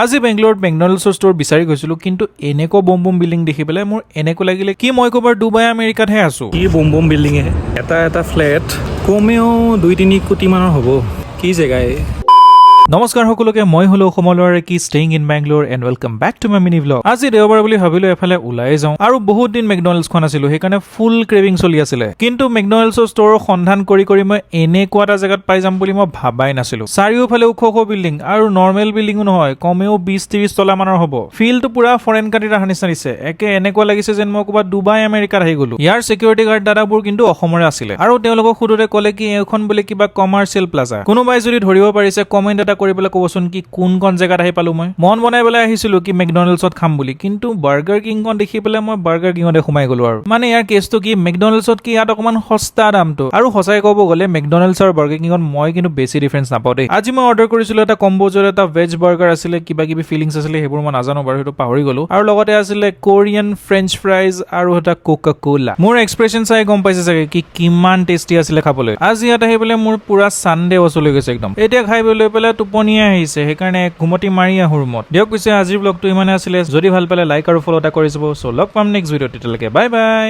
আজি বেংগলোৰত মেকডনাল্ডছৰ ষ্ট'ৰ বিচাৰি গৈছিলো, কিন্তু এনেকুৱা বম বম বিল্ডিং দেখি পেলাই মোৰ এনেকুৱা লাগিলে কি মই ক'ৰবাৰ ডুবাই আমেৰিকাতহে আছো। কি বম বম বিল্ডিঙে, এটা ফ্লেট কমেও 2-3 কোটি মানৰ হ'ব। কি জেগাই। নমস্কাৰ সকলোকে, মই হলো অসমৰ কি staying in Bangalore and welcome back to my mini vlog. আজি দেওবাৰ বুলি ভাবিলো এফালে ওলাই যাওঁ, আৰু বহুত দিন মেকডনাল্ডছ খোৱা নাছিলো, সেইকাৰণে ফুল ক্ৰেভিং চলি আছিলে। কিন্তু মেকডনাল্ডছৰ ষ্ট'ৰৰ সন্ধান কৰি মই এনেকুৱা এটা জেগাত পাই যাম বুলি মই ভাবাই নাছিলো। চাৰিওফালে ওখ ওখ বিল্ডিং, আৰু নৰ্মেল বিল্ডিঙো নহয়, কমেও 20-30 তলা মানৰ হ'ব। ফিল্ডটো পুৰা ফৰেন কাণ্ট্ৰিত অহা নিচিনা দিছে। একে এনেকুৱা লাগিছে যেন মই ক'ৰবাত ডুবাই আমেৰিকাত আহি গলো। ইয়াৰ চিকিউৰিটি গাৰ্ড দাদাবোৰ কিন্তু অসমৰে আছিলে, আৰু তেওঁলোকক সোধোতে ক'লে কি এইখন বোলে কিবা কমাৰ্চিয়েল প্লাজা। কোনোবাই যদি ধৰিব পাৰিছে কমেণ্ট এটা কৰি পেলাই ক'বচোন কি কোনখন জেগাত আহি পালো। মই মন বনাই পেলাই আহিছিলো কি মেকডনাল্ডছত খাম বুলি, কিন্তু বাৰ্গাৰ কিংখন দেখি পেলাই মই বাৰ্গাৰ কিঙতে সোমাই গলো। আৰু মানে ইয়াৰ কেছটো কি, মেকডনাল্ডছত কি ইয়াত অকমান সস্তা দামটো, আৰু সঁচাই ক'ব গ'লে মেকডনাল্ডছ আৰু বাৰ্গাৰ কিঙত মই কিন্তু বেছি ডিফাৰেঞ্চ নাপাওঁ দেই। আজি মই অৰ্ডাৰ কৰিছিলো এটা কম্বো, য'ত এটা ভেজ বাৰ্গাৰ আছিলে, কিবা কিবি ফিলিংছ আছিলে, সেইবোৰ মই নাজানো বাৰু, সেইটো পাহৰি গলো। আৰু লগতে আছিলে কোৰিয়ান ফ্ৰেঞ্চ ফ্ৰাইজ আৰু এটা কোকা কোলা। মোৰ এক্সপ্ৰেছন চাই গম পাইছে চাগে কি কিমান টেষ্টি আছিলে খাবলৈ। আজি ইয়াত আহি পেলাই মোৰ পুৰা চানডে বচলি গৈছে একদম। এতিয়া খাই লৈ পেলাই টোপনিয়ে আহিছে, সেইকাৰণে ঘুমতি মাৰি আহো ৰুমত। দিয়ক পিছে আজিৰ ব্লগটো ইমানে আছিলে। যদি ভাল পালে লাইক আৰু ফলো এটা কৰি যাব। চ' লগ পাম নেক্সট ভিডিঅ'ত, তেতিয়ালৈকে বাই বাই।